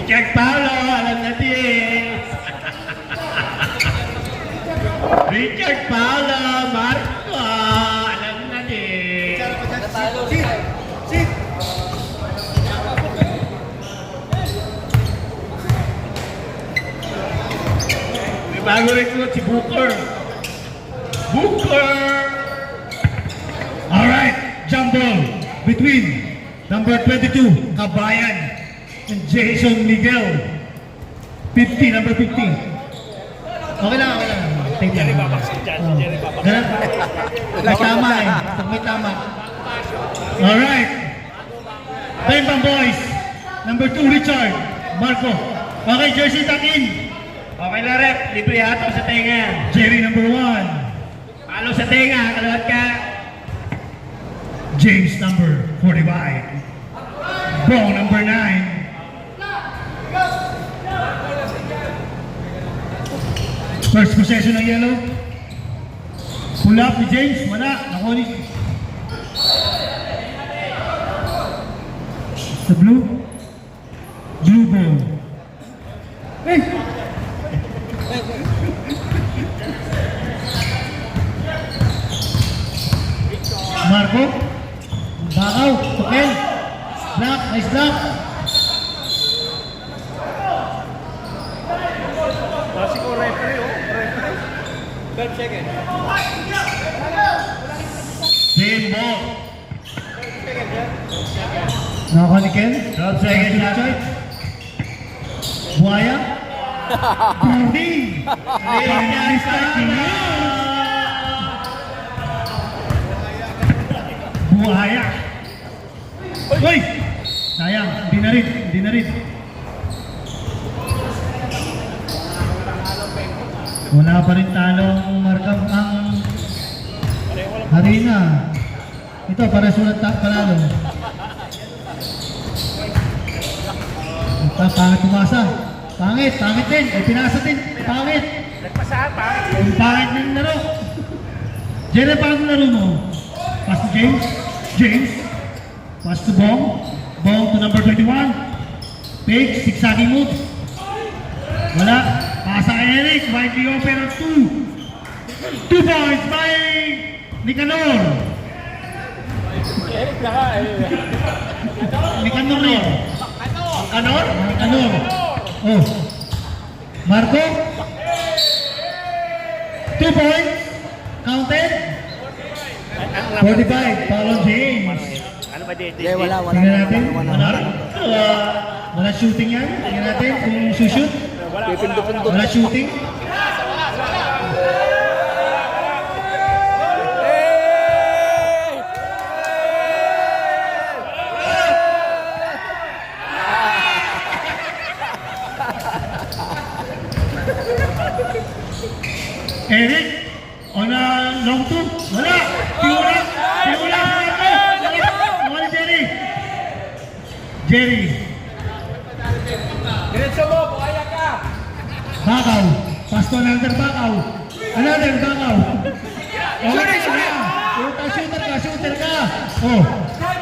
Richard Paulo, alam natin. Richard Paulo, Marco, alam natin. Sit! May bago recruit si Booker. Booker! Alright, jump ball between number 22, Kabayan, and Jason Miguel. 50, number 50. Okay lang, okay lang. Take Jerry lang. Babak si Jerry Babak. May tama eh. May tama. Alright. Bang boys. Number 2, Richard. Marco. Okay, jersey tuck in. Okay na rep, libre ato sa tenga. Jerry, number 1. Palo sa tenga, kalawat ka. James, number 45. Bong, number 9. First possession ng yellow. Pull up ni James. Wala. Nakuha ni... Sa blue. Blue ball. Hey! Marco. Bakaw. Tukel. Block. Nice block. Klasiko referee, oh. Referee. 12 seconds. Same ball. 12 seconds, yan. Nakakuha ni Ken. 12 seconds na. Buhaya. Birdie. Richard Paulo. Buhaya. Uy! Sayang. Hindi na rin. Hindi na rin. Wala pa rin talong markang ang Harina. Ito, para sulat panalo. Ito, pangit umasa. Pangit din. Ay, pinasa din. Pangit. Nagpasahan, pangit. Ang pangit ng laro. Jerry, paano laro mo? Pass to James. James. Pass to Bong. Bong to number 21. Page, zigzagging move. Wala. Pasa kay Eric. Widely open at 2. 2 points by Nicanor. Eric na ka, Nicanor rin. Kanor? Nicanor. Oh. Marco. 2 points. Counted. 45. Paolo James. Ano ba dito? Wala. Tingnan natin. Wala. Wala shooting yan. Tingnan natin kung shoot. Pipindot-pindot. Wala shooting. Eric, on a long two. Wala. Piula. Wala Jerry. Jerry. Diretso mo, buhaya ka! Bakaw. Pass to another Bakaw. Another Bakaw. Shooter ka. Oh,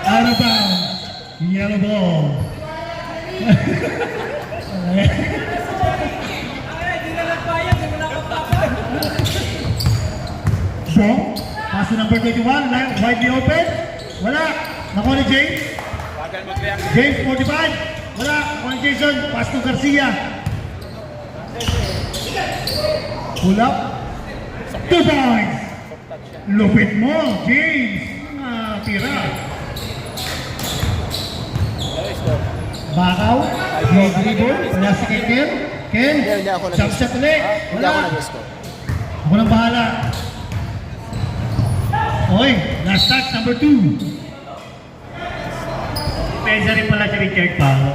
out of bounds. Yellow ball. Bong. Pass to number 21. Widely open. Wala. Nakuha ni James. James 45. Wala. Nakuha ni Jason. Pass to Garcia. Pull up. 2 points. Lupit mo, James. Tira. Bakaw. Low dribble. Wala si Ken. Ken. Hindi ako Jump shot ulit. Hindi Wala. ako nag-gusto. Ako nang bahala. Okay. Last touch, number 2. Pensa rin pala si Richard Paulo.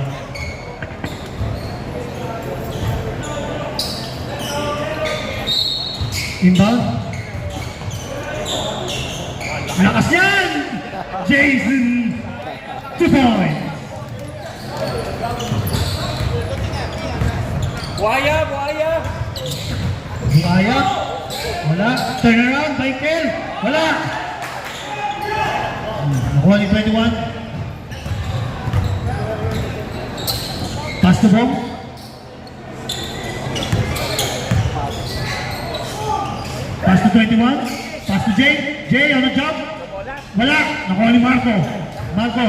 Inbound. Lakas yan! Jason! 2 points. Buhaya! Buhaya. Wala. Turn around, Michael. Wala. Nakuha ni 21. Pass to Bong. Pass to 21. Pass to Jay. Jay on the job. Wala. Nakuha ni Marco. Marco.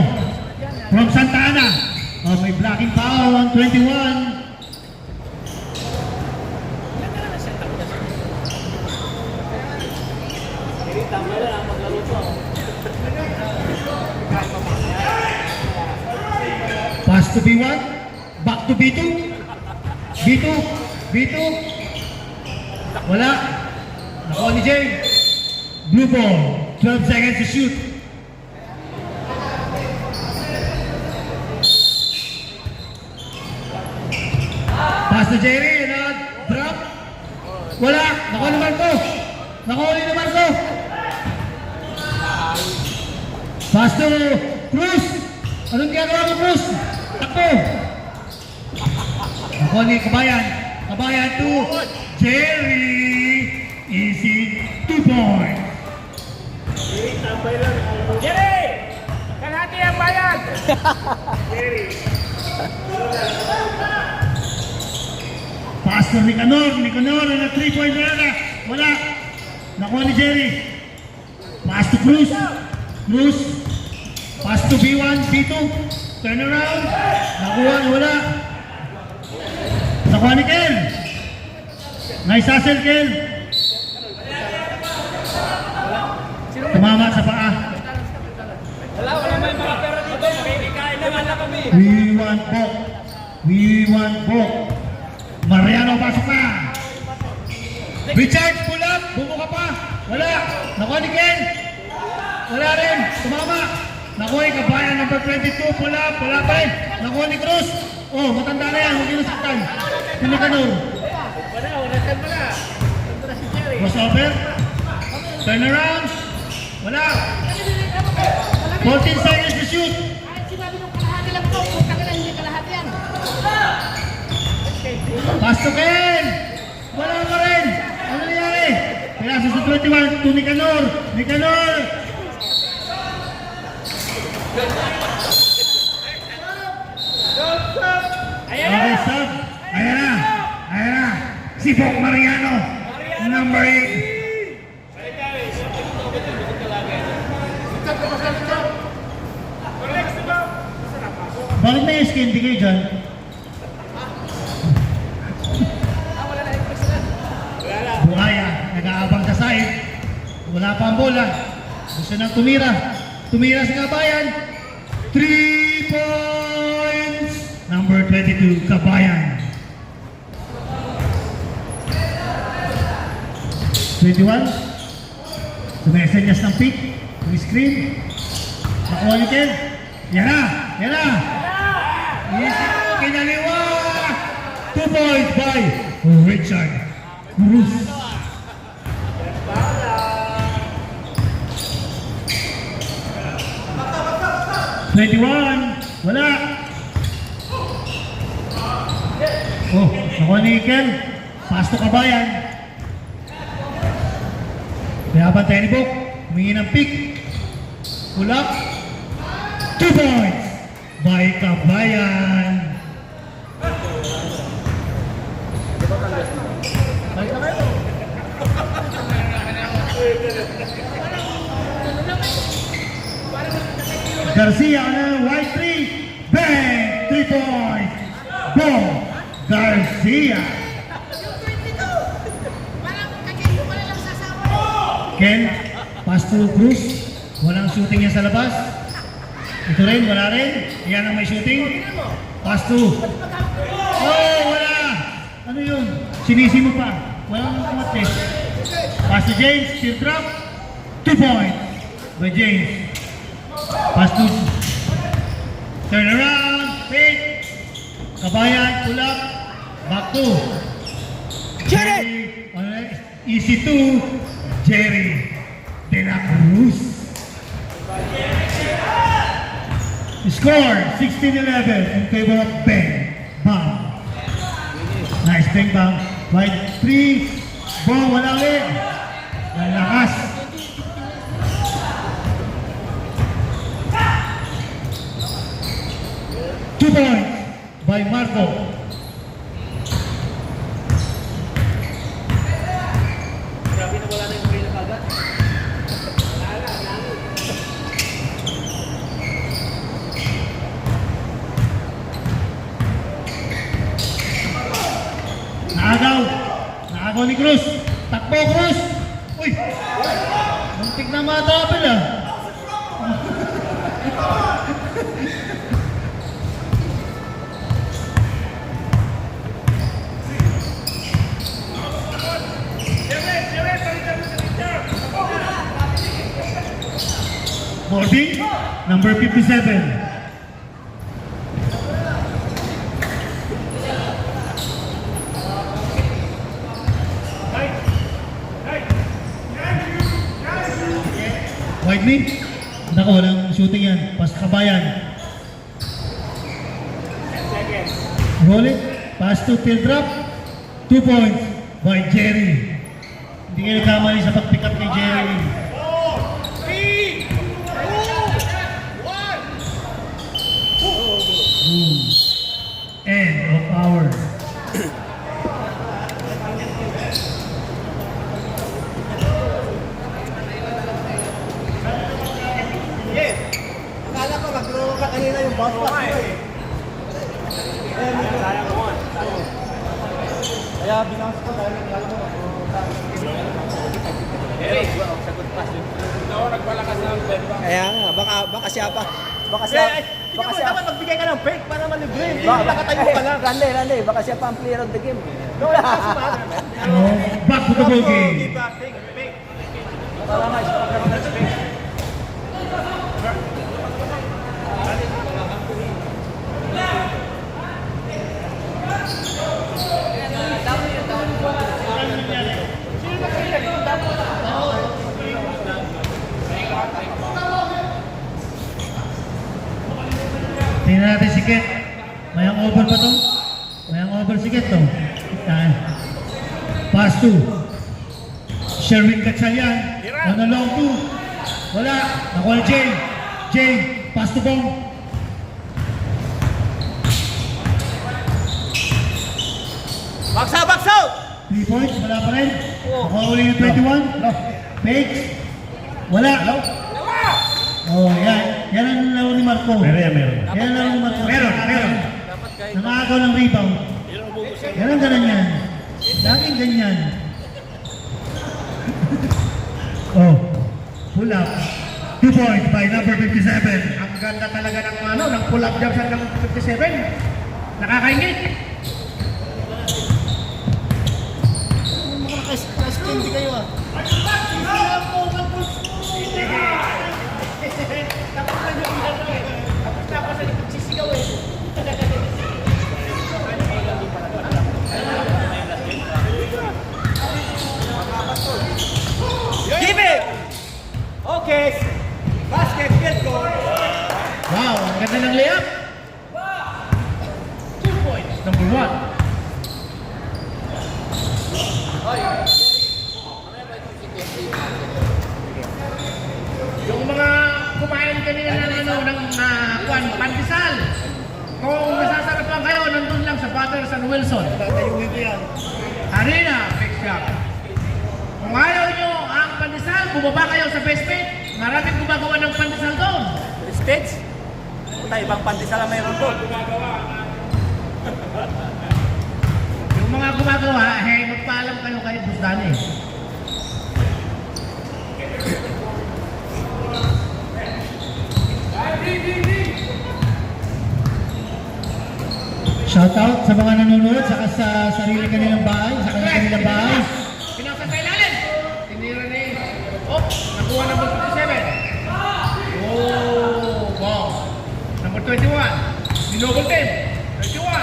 From Santa Ana. Oh, may blocking foul on 21. Pass to B1. Back to B2. B2. B2. Wala. Nakuha ni Jay. Blue ball. 12 seconds to shoot. Pass to Jerry. Drop. Wala. Nakuha ni Marco. Nakuha ni Marco. Pass to Cruz. Anong ginagawa mo, Cruz? Ako. Nakuha ni Kabayan. Kabayan to Jerry. Easy 2 points. Jerry! Kalahati ang bayan! Pass to Nicanor. Nicanor na 3-point rana. Wala. Nakuha ni Jerry. Pass to Cruz. Cruz. Pass to B1, B2. Turn around. Nakuha. Wala. Nakuha ni Kel. Nice hustle, Kel. Tumama sa paa. Wala may mga pera dito. Makikikain naman na kami. We want both. We want both. Mariano, pasok na. Richard, pull up. Bumuka pa. Wala. Nakuha ni Ken. Wala rin. Tumama. Nakuha ni Kabayan, number 22. Pull up. Wala pa rin. Nakuha ni Cruz. Oh, matanda na yan. Huwag yung nasaktan. Pinikanor. Wala, rekan mo na. Ito na si Jerry. Crossover. Turn around. Wala. 14 seconds to shoot. Kahit sinabi nung kalahati lang po, kung kailan hindi kalahati yan. Pass to Ken. Wala pa rin. Ano nangyari? Pinasa sa 21 to Nicanor. Nicanor. Okay, stop. Ayan na. Ayan na. Si Bok Mariano. Number 8. Bakit may skin di kayo dyan? Buhaya, nag-aabang sa side. Wala pa ang bola. Gusto nang tumira. Tumira sa Kabayan. 3 points! Number 22, Kabayan. 21. Sumesenyas ng pick. Yung screen. Nakuha ni Ken. Yan na! Yan na! Easy po, kinaliwa! 2 points by Richard Cruz. Wala. Oh, nakuha ni Ken. Pass to Kabayan. Pinapantay ni Bok. Humingi ng pick. Pull up. 2 points by Kabayan. Garcia on a white 3. Bang! 3 points. Boom! Garcia. Parang kakendo ka na lang sasawa. Ken, pass to Cruz. Walang shooting yan sa labas. Ito rin, wala rin. Yan ang may shooting. Pass to. Oh, wala. Ano yun? Sinisi mo pa. Walang kumatli. Pass to James. Still drop. 2 points by James. Pass to. Turn around. Pick. Kabayan. Pull up. Back to. Jerry. Easy to Jerry De La Cruz. Score 16-11 in favor of Ben Bang. Nice Bang Bang. Wide 3. Ball wala ulit. Ang lakas. Two points by Marco. Grabe na wala na yung brain na kagad. Naagaw ni Cruz. Takbo Cruz. Uy! Muntik na matapil ah. Boarding, number 57. White me? Naku, walang shooting yan. Pass kabayan. 10 seconds. Roll it. Pass to field drop. 2 points by Jerry. Hindi kayo nagkamali sa pag-pick up kay Jerry. 3, 2, 1. Boom. End of hour. Yes. Akala ko mag-draw ka kanina yung boss pass mo eh. Sayang mo. Kaya binawas ko dahil akala ko Eric, sagot pass yun. Oo, nagpalakas na ang bed. Kaya nga, baka siya pa. Baka Siya, siya, baka siya dapat magbigay ka ng fake para malibre. Hindi Baka- nakatayo ka lang. Randy, baka siya pa ang player of the game. No, it doesn't matter. So, back to the ball game. Give back, fake. Para nga, Tingnan natin si Ket. Mayang over pa to? Mayang over si Ket to. Yan. Pass to Sherwin Gatchalian. On a long two. Wala. Nakuha na Jay. Jay. Pass to Bong. Box out! 3 points. Wala pa rin. Nakuha uli yung 21. Fakes. Wala. Oh, yan. Yan ang laro ni Marco. Meron. Yan ang laro ni Marco. Meron. Nangagaw ng rebound. Yan ang ganun yan. Laging ganyan. Oh. Pull up. 2 points by number 57. Ang ganda talaga ng pull up jump shot ng 57. Nakakaingit. Hindi kayo ah. Tapos sa likod sisigaw eh. Give it! Okay. Basket, field goal. Wow, ang ganda ng layup. 2 points. Number 1. Yung mga kumain kanina ng pandesal. Kung masasarapan kayo, nandun lang sa Patterson Wilson. Tatayuin ko yan. Arena, fix shop. Kung ayaw nyo ang pandesal, bumaba kayo sa basement. Maraming gumagawa ng pandesal doon. stage. Puta, ibang pandesal ang mayroon doon. Yung mga gumagawa, magpaalam kayo kay Busdani. Shout out sa mga nanonood saka sa sarili kanilang bahay, sa kanilang bahay. Pinasa sa ilalim. Tinira ni... Oh, nakuha number 57. Oh, wow. Number 21. Dinobol team. 31.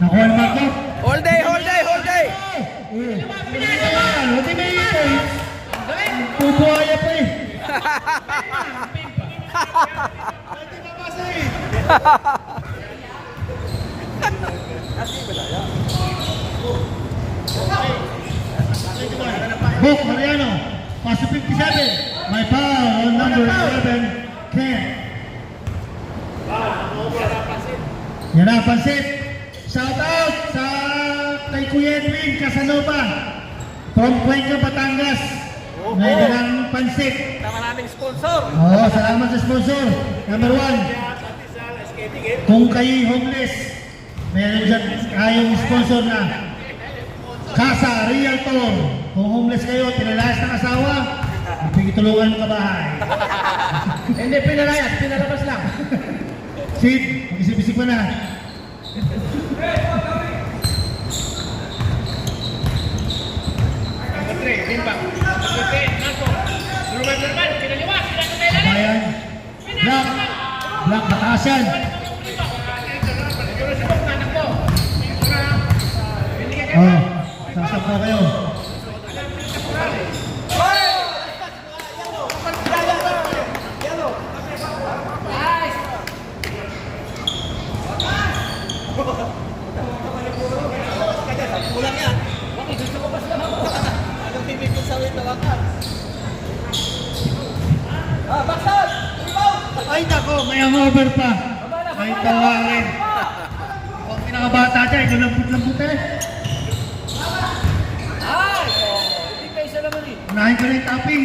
Nakuha ni Marco. All day! Hindi may points. Pubuhaya pa eh. Book Mariano, pass to 57. My foul on number 11, Ken. Yan na, pansit. Shout out sa kay Kuya Edwin Casanova from Cuenca, Batangas. May dalang pansit. Tama naming sponsor. Oo, salamat sa sponsor. Number 1. Kung kayo homeless, meron dyan kayong sponsor na Casa Realtor. Kung homeless kayo, tinalayas ng asawa, pagtulungan mo ka bahay. Hindi pinalayas, pinalabas lang. Sid, mag-isip-isip mo na. Number 3, Bimbang. Number 10, Naso. Normal, pinaliwas, pinakatay lang. Bayan. Black. Black, batasan. Yung sabog na anak mo. Binigyan kayo. Oh, sasabra kayo. Kulang yan. Gusto ko pa sila ako. Anong bibig ko sa tawakan? Baksan! Ay, nako, may hangover pa. May tawagin. Kung pinakabata dyan, ikaw lambot-lambot eh. Ay! Hindi kayo isa naman eh. Unahin ko na yung topping.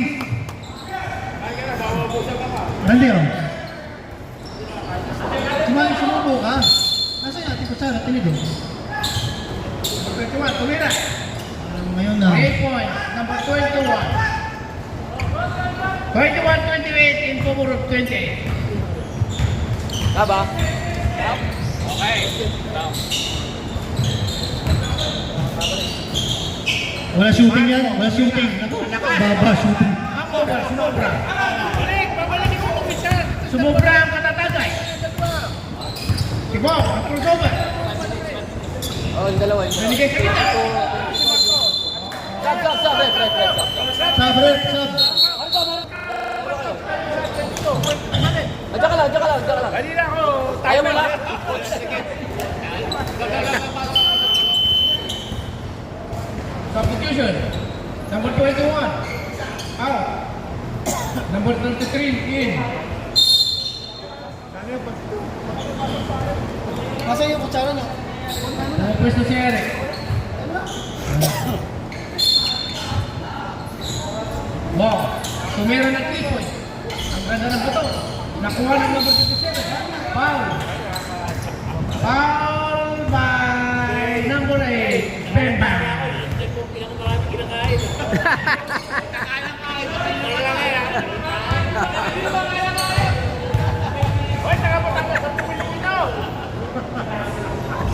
Randi, oh. Sumahin, sumubo ka. Nasaan yung ating kutsara? Tinig, oh. 21, tumira. Ngayon na. 8 points. Number 21. 21-28 in favor of 28. Taba? Okay. Wala shooting yan. Wala shooting. Naku, baba shooting. Ako ba? Sumobra. Balik, babalik mo umpisa. Sumobra ang katatagay. Si Bob, ang crossover. Oh, yung dalawa. Binigay sa kita. Sab. Sab, rep, sab. Diyan ka lang. Kanina ako. Ayaw mo lang. Substitution. Number 21. Out. Number 33 in. Masa yung kutsara na? Pwesto si Eric. Wow. Tumira ng 3 points. Ang ganda ng buto. Nakuha ng number 27. Foul. Foul by number 8. Bemba.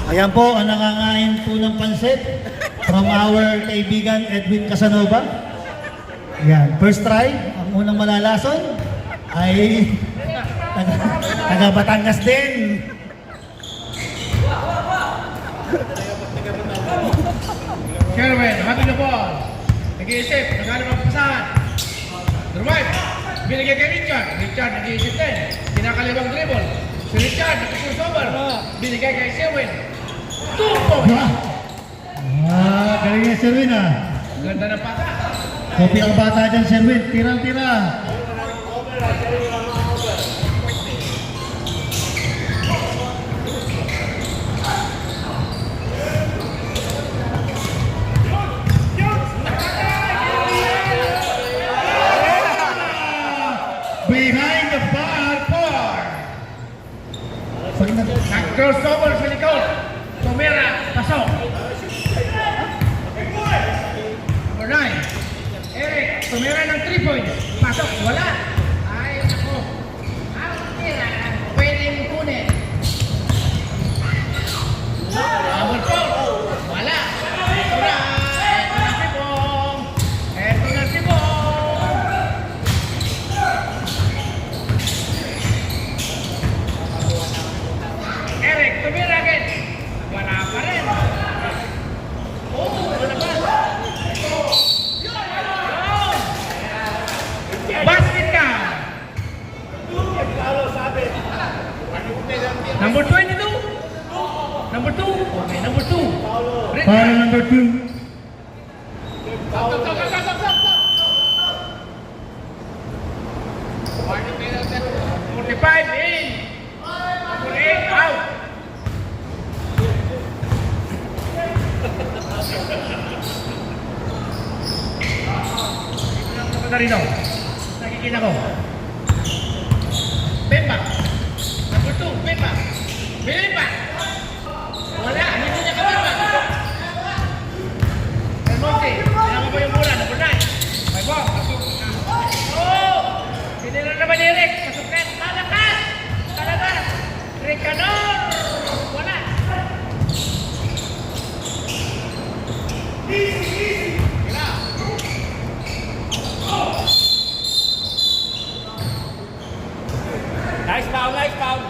Ayan po, ang nangangain po ng pansit from our kaibigan Edwin Casanova. Ayan, first try, ang unang malalason ay taga Batangas din. Sherwin, happy na ball. Nag-iisip, naghanap ang pasahan. Drive. Binigay kay Richard. Richard nag-iisip din. Kinakaliwang dribble. Si Richard, nag-crossover. Binigay kay Sherwin. 2 points. Galing niya Sherwin ah. Ganda ng pasa. Kopi ang bata dyan Sherwin, tira-tira. Behind the bar, Pag nag- nag-crossover sa likod. Tumira, pasok. Number 9. Eric, tumira ng 3 points. Pasok, wala. Ay, ako. Ang tira, pwedeng kunin. Number 4. Wala. Ito na. Ito na si Bong. Ito na si Bong. Eric, tumira agad. Wala pa rin. Oh, wala pa. Basket ka. Number 22. Number 2. Okay, number 2. Para number 2. Number 45 in. Number 8 out. Katarino. Nakikita ko. Bemba. Number 2, Bemba. Bemba. Wala, hindi niya kababa. El Monte, kailangan ba yung bola? Number 9. May ball. Oh! Pinira naman ni Rick. Pasukret. Malakas! Talaga! Rick Canor! Wala. Nice foul, nice foul.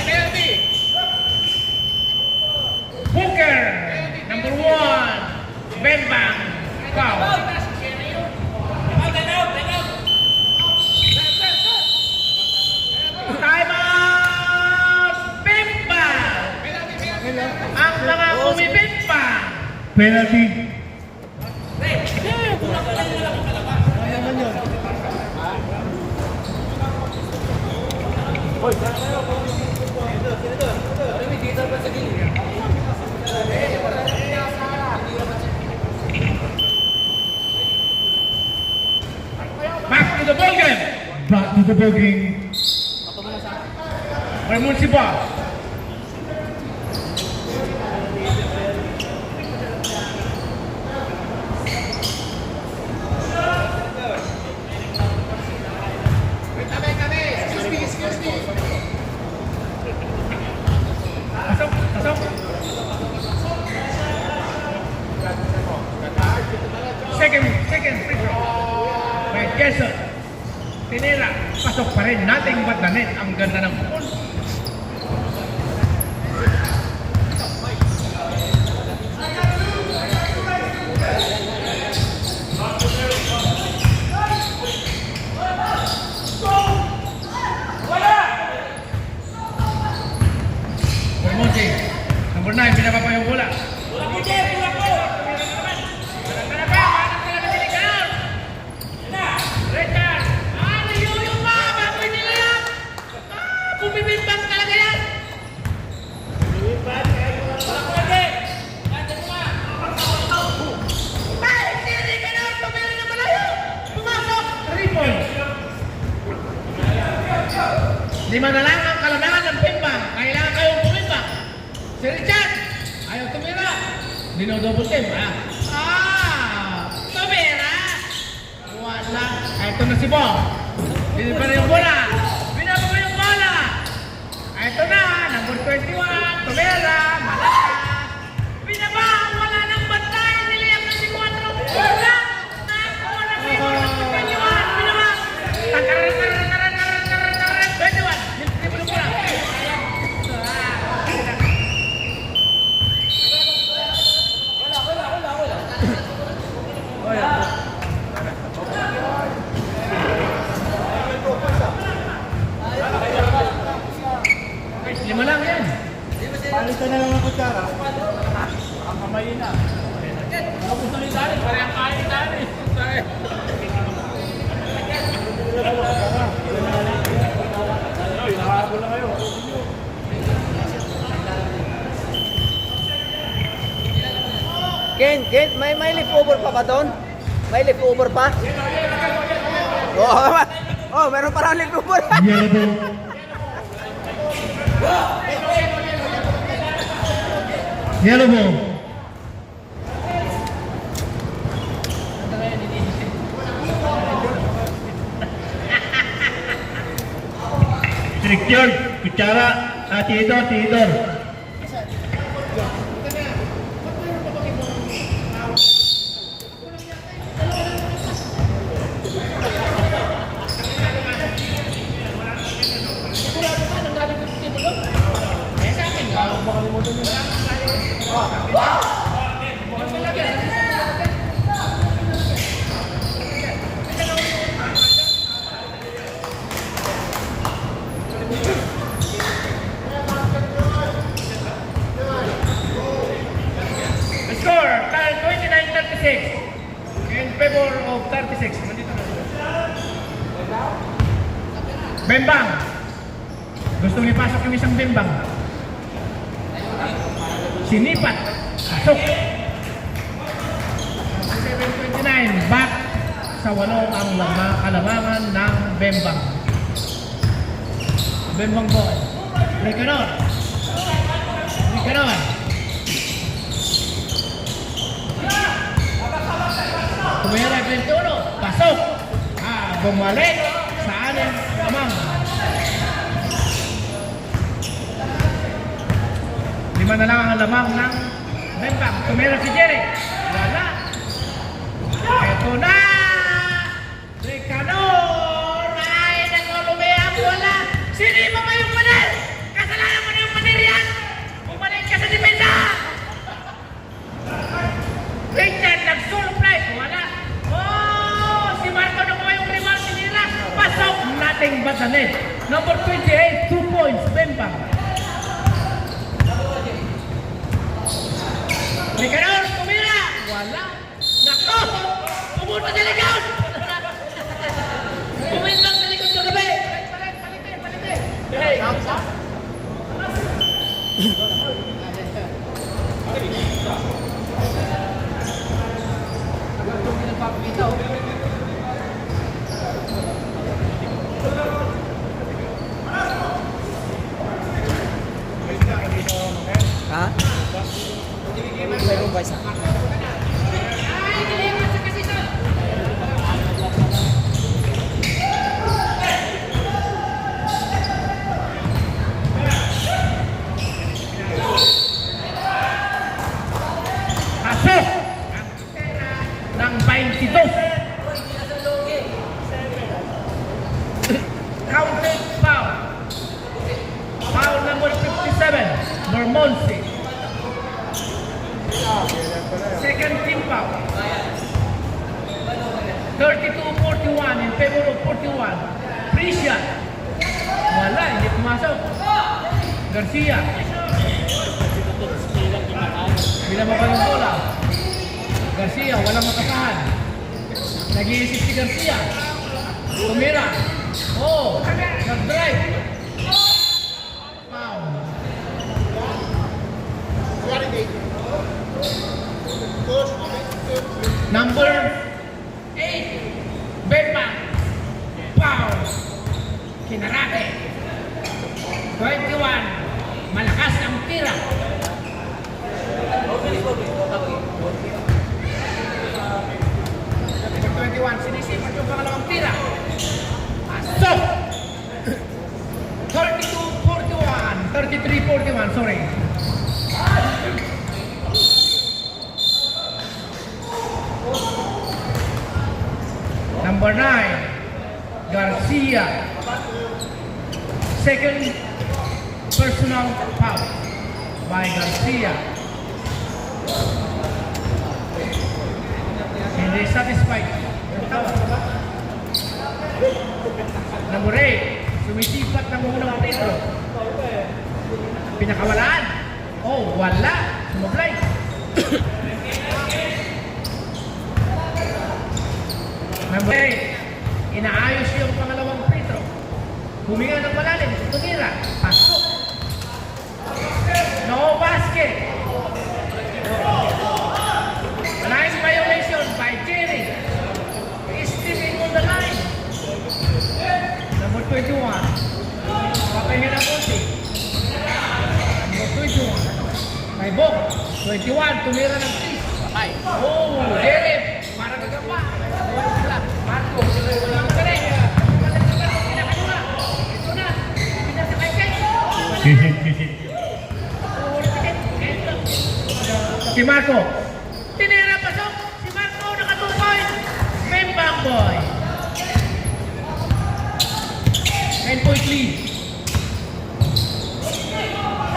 Penalty. Booker. Number 1. Bembang. Foul. Time out! Bembang. Ang mga kumibembang. Penalty. Back to the ball game. Back to the ball game. Ramon Siba. Pasok, pasok. Second free throw. By Jason. Tinira. Pasok pa rin. Nothing but the net. Ang ganda ng pool. Bermonte. Number 9. Pinapa pa yung bola. Bumibimbang talaga yan! Ay, hindi ka na! Tumira na malayo! Pumasok! 3 points! 5 na lang ang kalamangan ng bimbang. Kailangan kayong bumimbang. Si Richard! Ayaw tumira! Dinodouble team, ha? Tumira! Wala! Ito na si Bong. Hindi pa rin yung bola. Binaba mo yung bola. Ito na, number 21, Tumera, malakas. Binaba, wala nang bantay. Niliyap na si 4. Wala! Nakakuha na si 21. Binaba. Takaran. 21. Hindi mo na bola. Lima lang yan. Palitan na lang ang kutsara. Ang kamay na. Tapos na ni Dani, parang kain Dani. Hinahabol na kayo. Ken, may leftover pa ba doon? May leftover pa? Oh, meron parang leftover. Yellow ball. Yellow ball. Director, kutsara, Theodore. The score, 29-36. In favor of 36. Nandito na. Bembang. Gustong ipasok yung isang bembang. Sinipat. Pasok. 7:29. Back sa 8 ang kalamangan ng Bembang. Bembang boy. Rekanon. Tumira 21. Pasok. Bumalik sa aning lamang. 5 na lang ang lamang ng Bembang. Tumira si Jerry. Wala. Ito na. Rekanon. Ay, nagulumayang wala. Sinima mo yung panel. Kasalanan mo na yung panel yan. Bumalik ka sa depensa. Richard, nag-surprise. Wala. Oh, si Marco na mo yung remark nila. Pasok. Nothing but the net. Number 28, 2 points. Bembang. Rekanon, tumira. Wala. Nako. Pumunta sa likod. Pumunta sa likod sa gabi. Palit. Hey. Ha? Mayroon ba isa? Ay, dilipat sa kasito. Pasok. Ng 22. Counted foul. Foul number 57. Normonsi. Second team foul. 32-41 in favor of 41. Precious. Wala, hindi pumasok. Garcia. Binaba yung bola. Garcia, walang matasahan. Nag-iisip si Garcia. Tumira. Oh, nag-drive. Foul. Number 8, Bembang. Foul. Kinarate. 21, malakas ang tira. Number 21, sinisipat yung pangalawang tira. Pasok! 32-41. 33-41, sorry. Number 9, Garcia. Second personal foul by Garcia. Hindi satisfied. Number 8, sumisipat ng unang titlo. Pinakawalaan. Oh, wala. Sumablay. Number 8, inaayos yung pangalawang free throw. Huminga ng malalim, tumira, pasok. No basket. Line violation by Jerry. Stepping on the line. Number 21, papahinga ng konti. Number 21, may bok. 21, tumira ng 3. Oh, Jerry, parang nagapa. Marco, walang galing. Pinakadula. Ito na. Pinasakay kayo. Si Marco. Tinira pasok. Si Marco nakatukoy. Bembang boy. 10-point lead.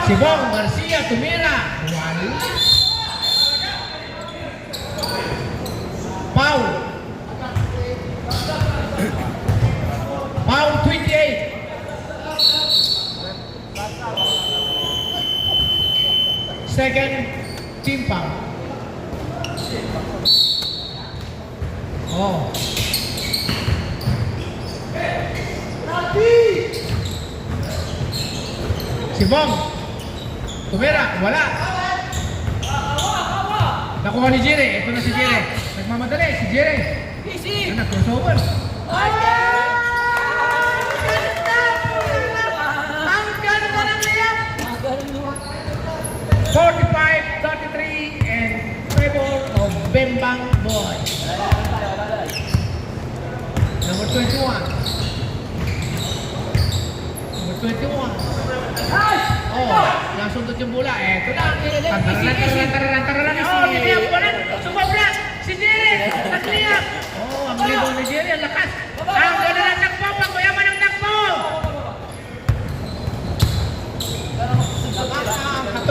Si Bong Garcia tumira. Foul. Foul 28. Second team foul. Oh. Si Bong. Tumira. Wala. Nakuha ni Jerry. Ito na si Jerry. Nagmamadali. Si Jerry. Easy! Ano, crossover. Ang ganda ng layup! 45-33 in favor of Bembang Boys. Number 21. Number 21. Oh, nasundot yung bola. Eto na. Tararan. Oh, niliyap ko na. Sumabla. Si Jerry. Nagliyap. Oh, ang libong ni Jerry. Ang lakas. Ang ganda ng takbo. Pagkuyaman ng takbo.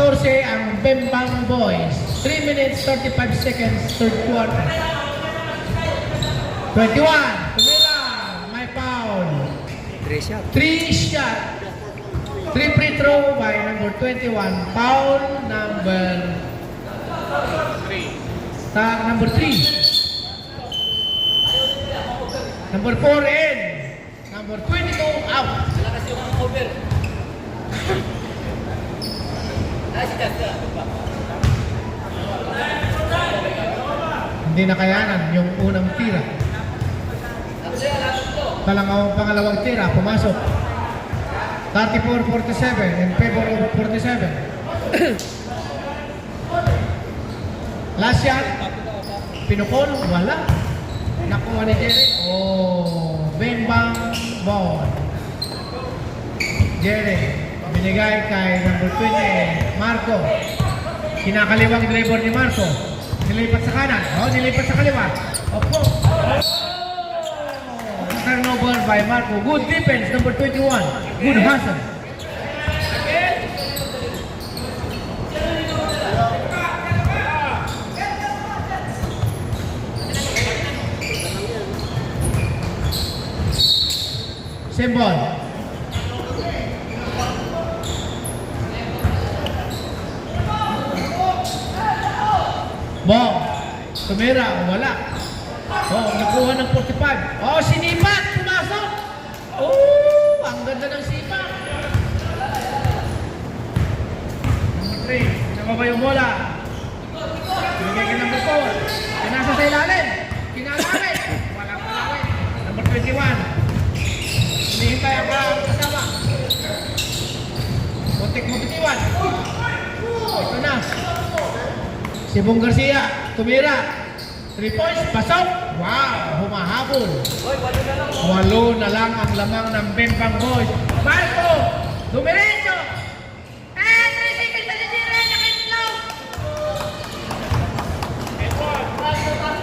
14 ang Bembang Boys. 3 minutes 35 seconds third quarter. 21. Tumira. May foul. 3 shot. 3 free throw by number 21. Foul number 3. Number 3. Number 4 in. Number 22 out. Lakas yung over. Hindi nakayanan yung unang tira. Pangalawang tira, pumasok. 34-47 in favor of 47. Last shot, pinukol, wala. Nakuha ni Jerry. Oh, Bembang ball. Jerry, binigay kay number 20, Marco. Kinakaliwang driver ni Marco. Nilipat sa kanan. Oh, nilipat sa kaliwa. Opo. Turnover by Marco. Good defense, number 21. Good hustle. Same ball. Bong. Tumira. Wala. Oh, nakuha ng 45. Oh, sinipat. Pumasok. Oh, ang ganda ng sipa. Number 3. Nababa yung bola. Binigay ka number 4. Pinasa sa ilalim. Kinalawin. Walang kalawin. Number 21. Hinihintay ang kasama. Muntik mo bitiwan. Ito na. Si Bong Garcia, tumira. 3 points, pasok. Wow, humahabol. 8 na lang ang lamang ng Bembang Boys. Marco, dumiretso. 3 seconds na Jerry, naka-slow.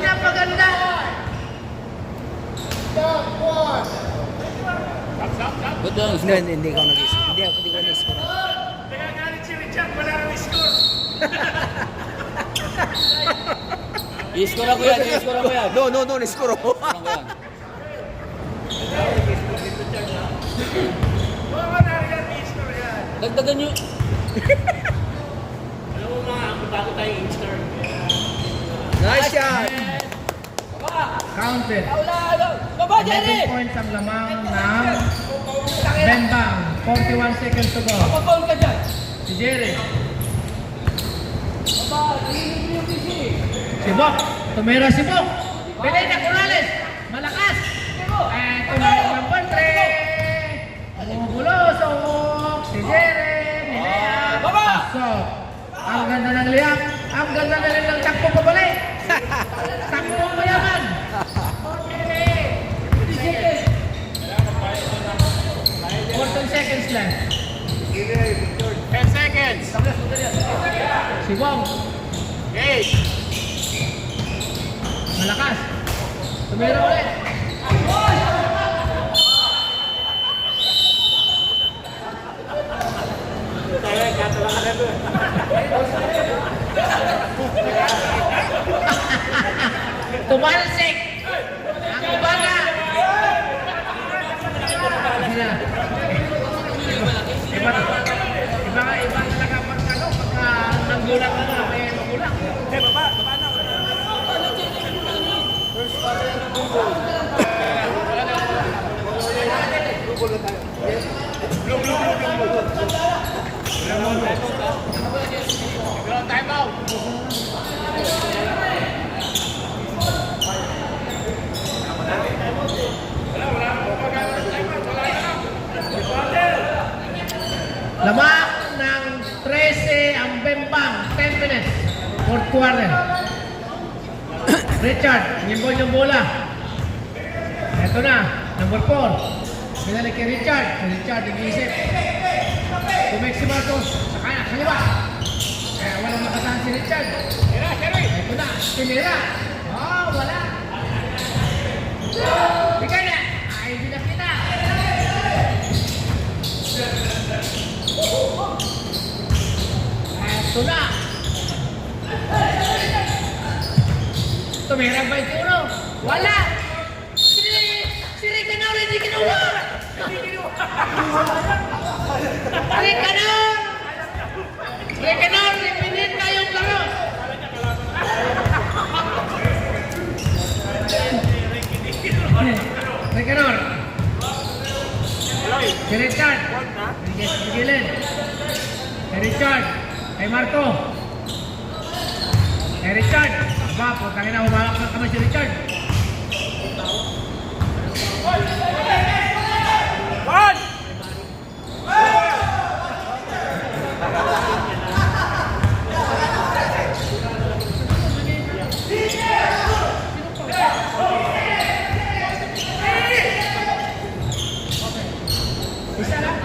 Napaganda. Stop, one. Hindi ko nag-isip. Hindi ko nag-isip. Kaya galit si Richard, wala nang score. I-score ako yan, i-score ako yan. No, ni-score ako. Score ako yan. Baka na yan, score yan. Dagdagan nyo. Alam mo mga, bago tayo i-score. Nice shot. Counted. Baba, Jerry! 11 points ang lamang ng Bembang. 41 seconds to go. Pag-foul ka dyan. Si Jerry. Baba, tingin yung PC. Si Bok. Tumira si Bok. Pineda Corrales. Malakas. And tumira number 3. Bumubulosok. Si Jerry. Nilea. Baba! Pasok. Ang ganda ng liyak. Ang ganda na rin ng takbo pabalik. Takbo ang mayaman. 14 seconds left. 10 seconds. Si Bong. Eight. Malakas. Tumira ulit. Tumalsik. Ang baga. Iba talaga pag ano, pagka nanggulang ka na, may magulang. Baba na. Time out. Lamang ng 13 ang Bembang. 10 minutes. Fourth quarter. Richard, ngimbol yung bola. Ito na, number 4. Pinalik kay Richard. Si Richard, nag-iisip. Tumik si Marcos. Sa kanan, kaliwa. Kaya walang makataan si Richard. Ito na, tinira. Oh, wala. Bigay na. Ay, hindi na kita. Ito na. Tumira ang 21. Wala. Si Ricanor, hindi kinuha. Ricanor, ipinit tayong laro. Ricanor. Si Richard. Sigilin. Si Richard. Kay Marco. Kay Richard. Aba, putangin na, humawak ng kamay si Richard. Isa lang.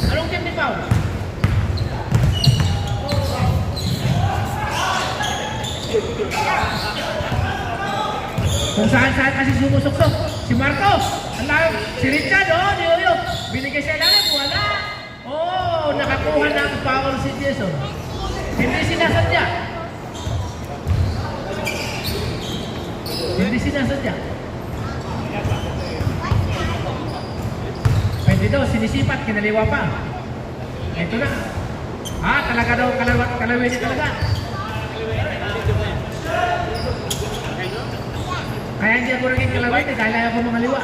Anong team ni Pao? Kung saan-saan kasi sumusok-sok. Si Marco, ang layo. Si Richard, ni Oyo. Binigay sa ilalim, wala. Nakakuha ng foul si Jason. Hindi sinasadya. Hindi sinasadya. Pwede daw, sinisipat, kinaliwa pa. Ito na. Talaga daw, kalawin niya talaga. Kaya hindi ako naging kalawin, dahil ayaw ko mangaliwa.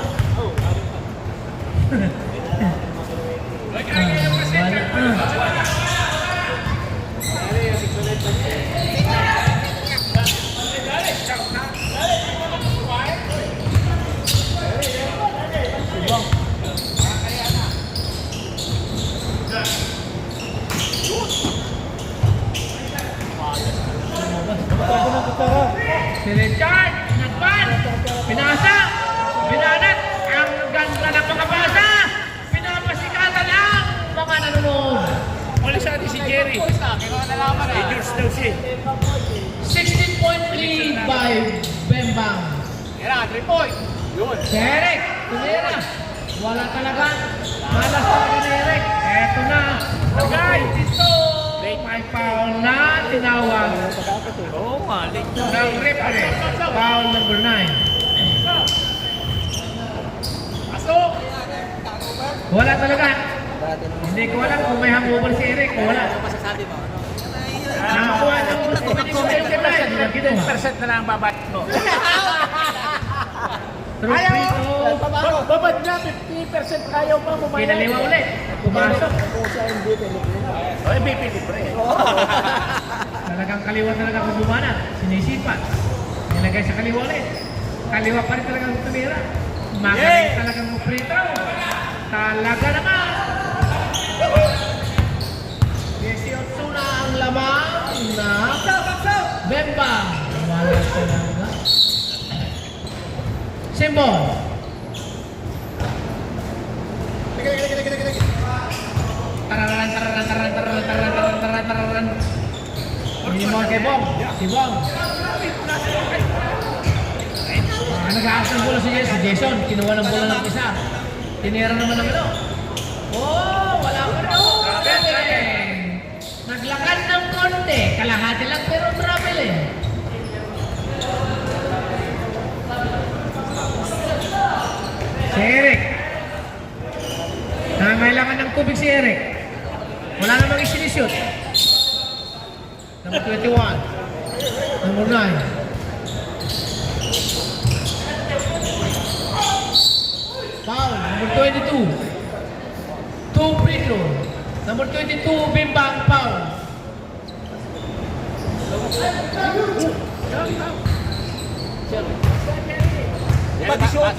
Si Richard, nagpan, pinasa, binanat, ang ganda ng mga basa, pinapasikatan ang mga nanonood. Wala siya si Jerry. Dangerous daw siya. 16-point lead by Bembang. Era, 3 point. Yun. Si Eric, tumira. Wala talaga. Malas talaga ni Eric. Eto na. Tagay, dito. May foul na tinawag. Oo nga, late na. Ng referee. Foul number 9. Pasok! Wala talaga. Hindi ko alam kung may hangover si Eric o wala. Masasabi mo, ano? Nakakuha ng gusto ko yung referee. Hindi lang kinuha. 10% na lang babat mo. True free throw. Babad na, 50% ayaw pa bumayad. Kinaliwa ulit. Pumasok. O, MVP libre. Talagang kaliwa talaga kung bumana. Sinisipat. Nilagay sa kaliwa ulit. Kaliwa pa rin talagang tumira. Magaling talagang free throw. Talaga naman. 18 na ang lamang na Bembang. Wala talaga. Symbol. Tararan. Hindi mo kay Bong. Si Bong. Nag-aas ng bola si Jason. Kinuha ng bola ng isa. Tinira naman ng ito. Wala ko na. Naglakad ng konti. Kalahati lang pero travel eh. Si Eric. Nangailangan ng tubig si Eric. Wala namang isinishoot. Number 21. Number 9. Foul. Number 22. 2 free throw. Number 22, Bembang foul. Mag-shoot, wag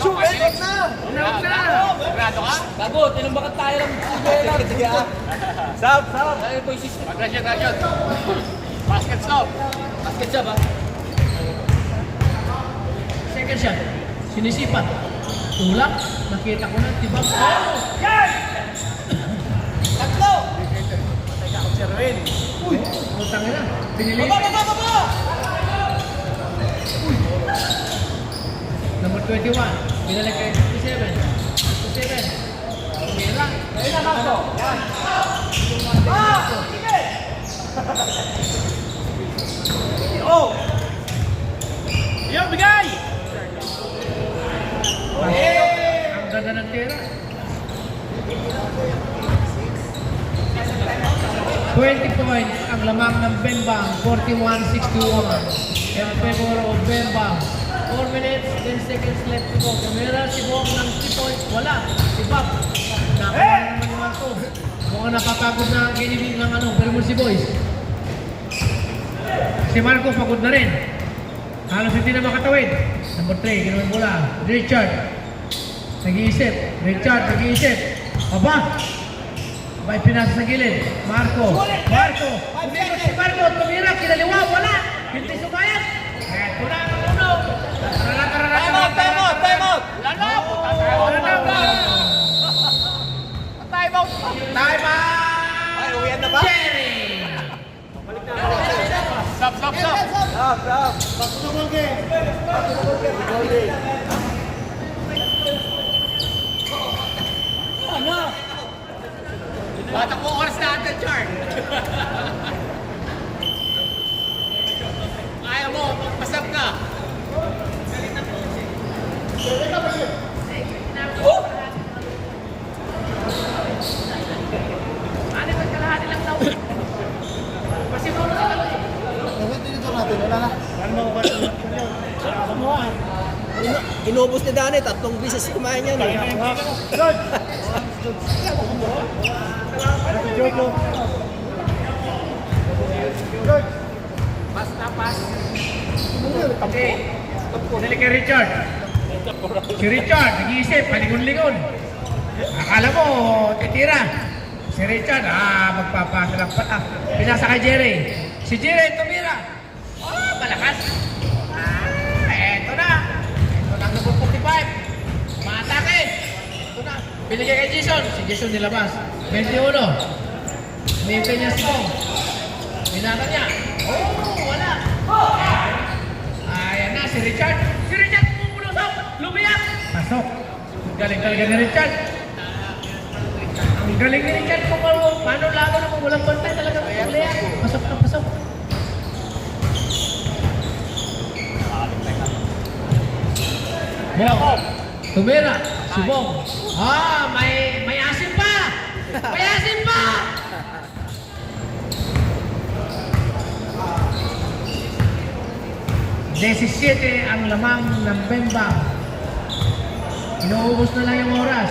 na! Out na! Sigurado ka? Bago, tinumbakan tayo ng Sigurado. Sab! Ay, ito yung system. Aggression. Basket stop. Basket siya ba? Second shot. Sinisipat. Tulak. Nakita ko na. Tibak. Tatlo! Utang na. Pinilipat. Baba! Number 21. Binalik kay 57. 57. Tumira. Ayun na, Marco. Yan. Sige! Oh! Yo, bigay! Ang ganda ng tira. 20 points ang lamang ng Bembang, 41-61. In favor of Bembang. 4 minutes, 10 seconds left to go. Tumira si Bong ng 3 points. Wala. Si Bob. Nakakuha naman yung Marco. Mukhang napapagod na ang kinibig ng Bermondsey Boys. Si Marco pagod na rin. Halos hindi na makatawid. Number 3, ginawa bola. Richard. Nag-iisip. Aba! Abay, pinasa sa gilid. Marco. Tumira si Marco. Tumira, kinaliwa. Wala. Hindi sumayat. Eto na ang uno. Time out! Time out! Ay, uwian na ba? Jerry! Stop! Sab! Bata ko oras na under chart. Kaya mo, magpasap ka. Ano ba kalahati lang daw? Pasiguro na lang. Inubos ni Dani, 3 bisis kumain yan. Pass. Okay. Pinali kay Richard. Si Richard, nag-iisip, palingon-lingon. Akala mo, titira. Si Richard, magpapasa lang pala. Pinasa kay Jerry. Si Jerry, tumira. Malakas. Eto na. Eto na ang number 45. Maatake. Eto na. Binigay kay Jason. Si Jason nilabas. 21. Nipin niya si Bong. Binata niya. Wala. Ayan na, si Richard. Si Richard pumulusok. Lumiyak. Pasok. Galing talaga ni Richard. Ang galing ni Richard kung paano lago na kung walang bantay talaga. Pasok. Bong. Tumira. Si Bong. May asim pa. May asim pa. Desisiete ang lamang ng Bembang. Inuubos na lang yung oras.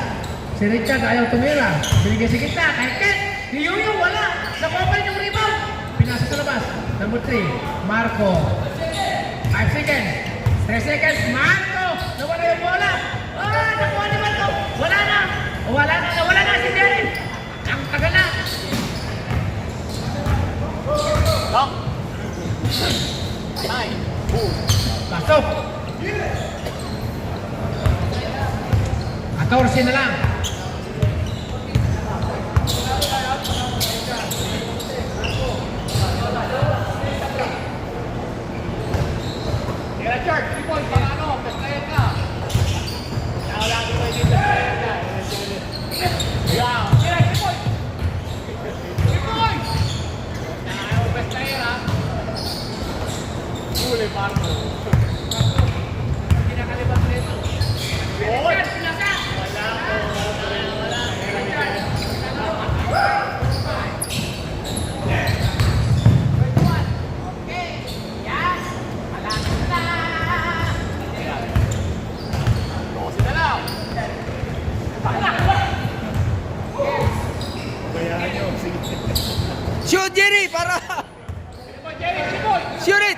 Si Richard ayaw tumira. Binigay sa gitna. Kahit Ken. Si Yuyo wala. Nakuha pa rin yung rebound. Pinasa sa labas. Number 3. Marco. 5 seconds. 3 seconds. Marco. Nawala yung bola. Nakuha ni Marco. Wala na si Jerry. Ang tagal na. Lock. Ay. Pasok. 14 na lang. Richard, 3 points. Para pastayan ka. Wala ko kayo dito. Wow. 3 points. 3 points. Ayaw mo pastayan ha. Huli, Marco. Kinakalibang nito. Richard, pinasa. Wala. Shoot, Jerry, para! Shoot it!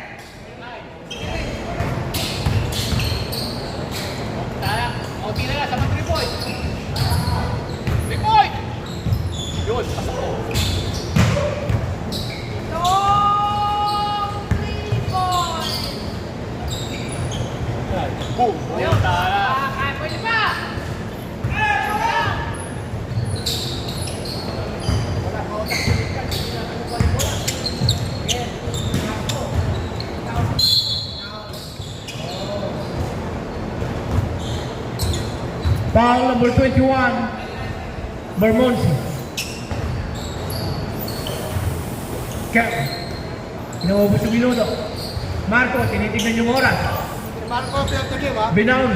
Pwede pa! Foul number 21, Bermondsey. Cap. Inaubos yung minuto. Marco, tinitignan yung oras. Marco, pinagtagim ha? Binaon.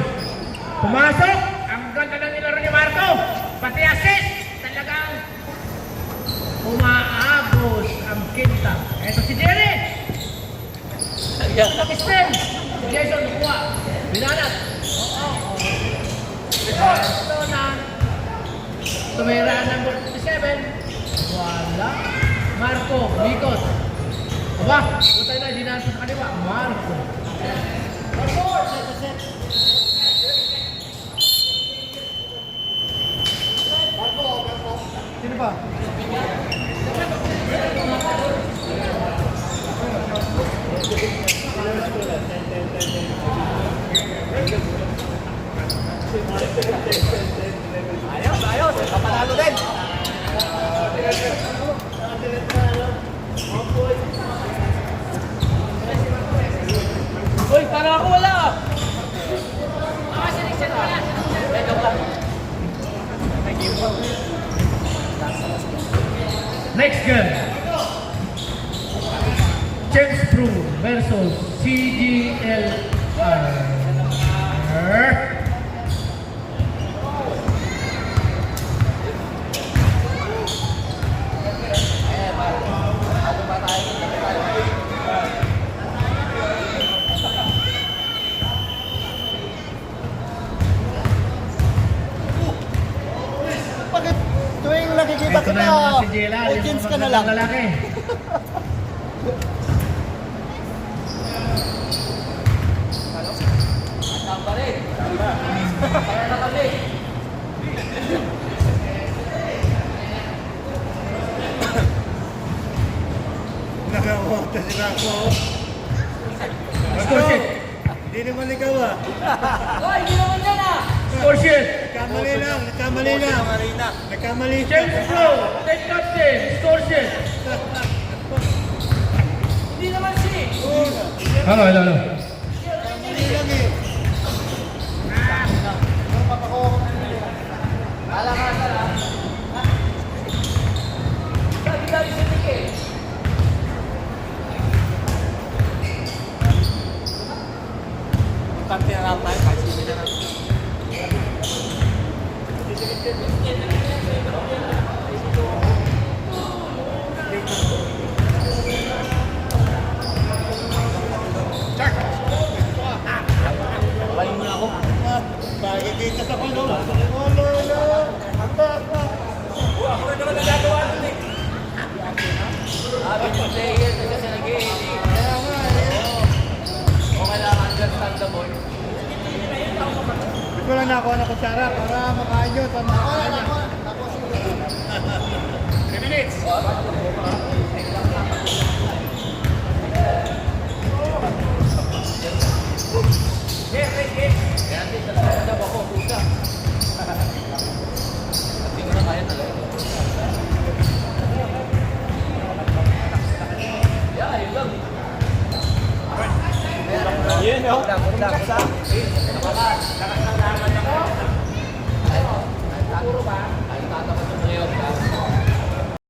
Pumasok. Ang ganda ng nilaro ni Marco. Pati assist. Talagang umaagos ang kinta. Eto si Jerry. Pakistan. Si Jason kuha. Binanat. Ito na. Tumira number 57. Wala. Marco, Mikot. Aba, putay na, di natin sa kaliwa. Marco. Sino ba? Ayos. Kapanalo din. Uy, para ako wala. Selection wala. Next game. James Pro versus CGLR. Bakit tuwing nakikita Ito na kita, yung mga CGLR. audience ka na lang. Lalaki. Tamba rin. Kaya na kami. Nakakota sila ako. Score sheet. Hindi naman ikaw ah. Uy, hindi naman yan ah. Score sheet. Nagkamali na. Nagkamali siya. James Pro, take captain. Score sheet. Hindi naman si. Hello. Nagkamali lang eh. Alakasan ah. Sabi sa ticket. Tante na lang tayo. Kahit sino na lang. Balik mo na ako. Bakikita sa kulo. Wala. Ako na naman nagagawa nun eh. Sabi ng player na kasi nag-i-edit. O kailangan understand the ball. Ito lang na ako na kutsara para makain yun. Para makain niya. 3 minutes. Kaya natin sa sarap ako, puta. Hindi ko na kaya talaga. Yeah, yun lang. Yun o. Lakas lang naman ako. Puro ba?